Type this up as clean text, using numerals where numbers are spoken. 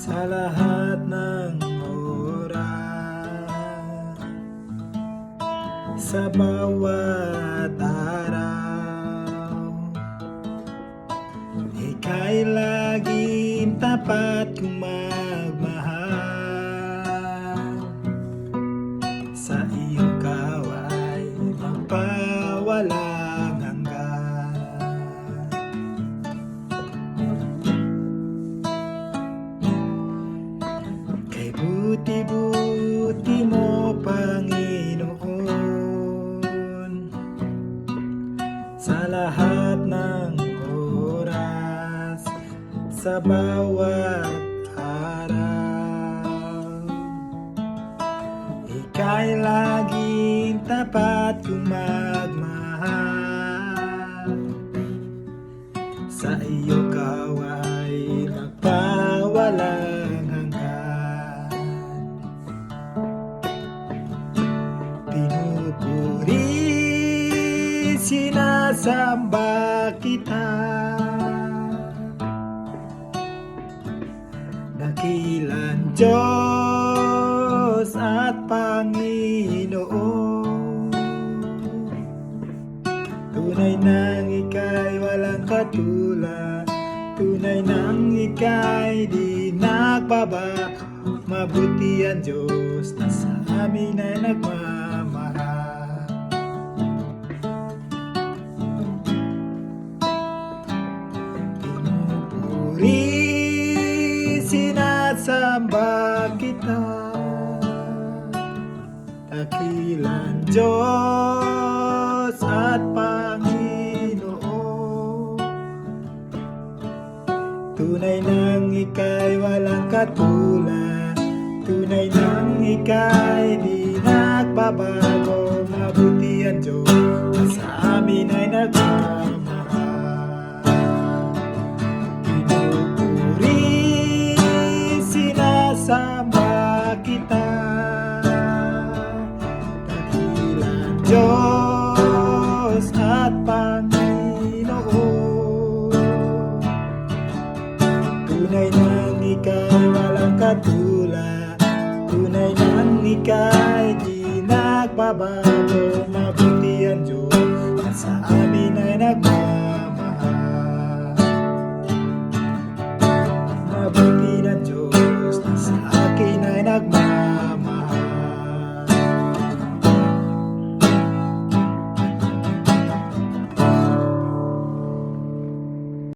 sa lahat ng oras, sa bawat araw. Ika'y laging tapat kong magmahal, sa iyong kaway magpawalang hanggan. Kay buti-buti mo, Panginoon, sa lahat ng oras, sa bawat araw. Ika'y laging tapat kong magmahal, sa iyong kaway magpawalang hanggan. Pinupuri, sinasamba kita, dakilang Diyos at Panginoon. Tunay nang ika'y walang katulad, tunay nang ika'y di nagbabago. Mabuti ang Diyos na sa amin ay nagmamahal. Pinupuri, sinasamba kita, dakilang Diyos at Panginoon. Tunay nang ika'y walang katulad, tunay nang ika'y di nagbabago. Mabuti ang Diyos na sa amin ay nagmamahal. Pinupuri, sinasamba kita, dakilang Diyos at Panginoon. Tunay nang ika'y walang katulad, tunay nang ika'y di nagbabago. Mabuti ang Diyos na sa amin ay nagmamahal. Mabuti ng Diyos na sa akin ay nagmamahal.